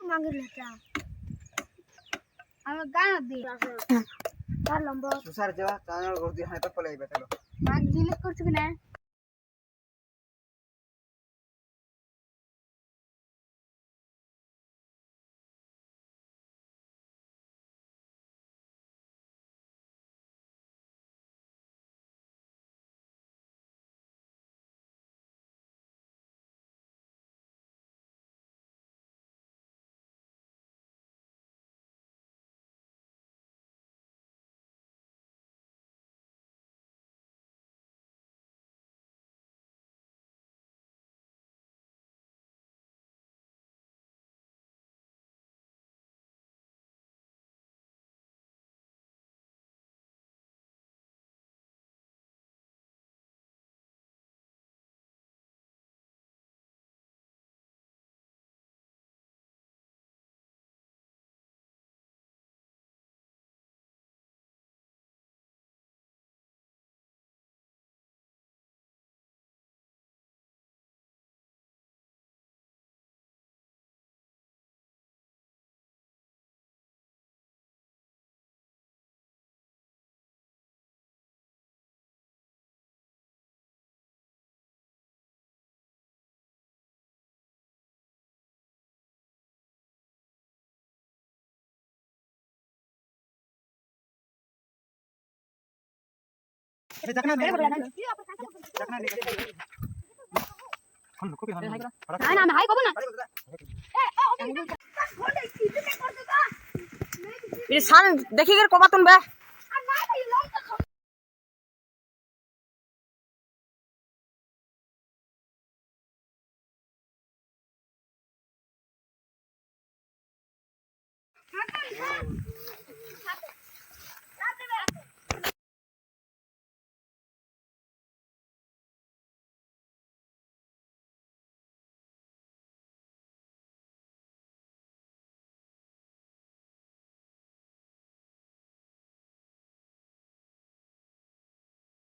মাগিলেটা আমার গান দি তার লম্বা সুসার যাওয়া চানার গর্দি হাতে পলাই বেটালো মাগ ডিলিট করছ কি না দেখনা না না হাই কব না ये सान देखी कर कोबा तुम बे